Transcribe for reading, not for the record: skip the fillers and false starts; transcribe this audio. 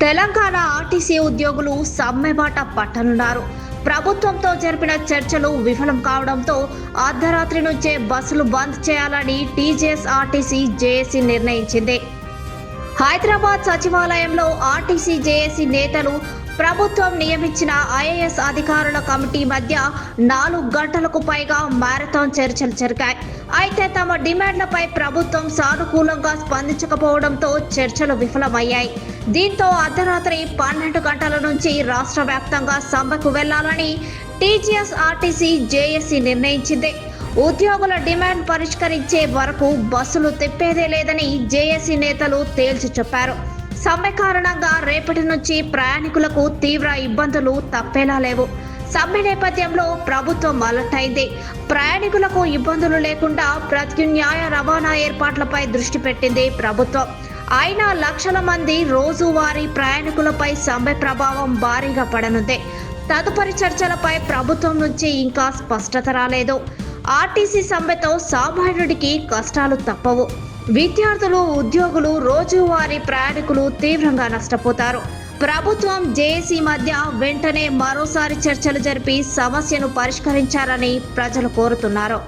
Telangana RTC ఉద్యోగులు సమ్మెబాట పట్టనున్నారు. ప్రభుత్వంతో జరిపిన చర్చలు విఫలం కావడంతో అర్ధరాత్రి నుంచే బస్సులు బంద్ చేయాలని టీజేఎస్ ఆర్టీసీ జేఏసీ నిర్ణయించింది. హైదరాబాద్ సచివాలయంలో ఆర్టీసీ జేఏసీ నేతలు ప్రభుత్వం నియమించిన ఐఏఎస్ అధికారుల కమిటీ మధ్య 4 గంటలకు పైగా మారథాన్ చర్చలు జరిగాయి. అయితే తమ డిమాండ్లపై ప్రభుత్వం సానుకూలంగా స్పందించకపోవడంతో చర్చలు విఫలమయ్యాయి. దీంతో అర్ధరాత్రి 12 గంటల నుంచి రాష్ట్ర వ్యాప్తంగా సమ్మెకు వెళ్లాలని టీజీఎస్ ఆర్టీసీ జేఏసీ నిర్ణయించింది. ఉద్యోగుల డిమాండ్ పరిష్కరించే వరకు బస్సులు తిప్పేదే లేదని జేఏసీ నేతలు తేల్చి చెప్పారు. సమ్మె కారణంగా రేపటి నుంచి ప్రయాణికులకు తీవ్ర ఇబ్బందులు తప్పేలా లేవు. సమ్మె నేపథ్యంలో ప్రభుత్వం అలర్ట్ అయింది. ప్రయాణికులకు ఇబ్బందులు లేకుండా ప్రత్యామ్నాయ రవాణా ఏర్పాట్లపై దృష్టి పెట్టింది ప్రభుత్వం. అయినా లక్షల మంది రోజువారీ ప్రయాణికులపై సమ్మె ప్రభావం భారీగా పడనుంది. తదుపరి చర్చలపై ప్రభుత్వం నుంచి ఇంకా స్పష్టత రాలేదు. ఆర్టీసీ సమ్మెతో సామాన్యుడికి కష్టాలు తప్పవు. విద్యార్థులు, ఉద్యోగులు, రోజువారీ ప్రయాణికులు తీవ్రంగా నష్టపోతారు. ప్రభుత్వం, జేఏసీ మధ్య వెంటనే మరోసారి చర్చలు జరిపి సమస్యను పరిష్కరించాలని ప్రజలు కోరుతున్నారు.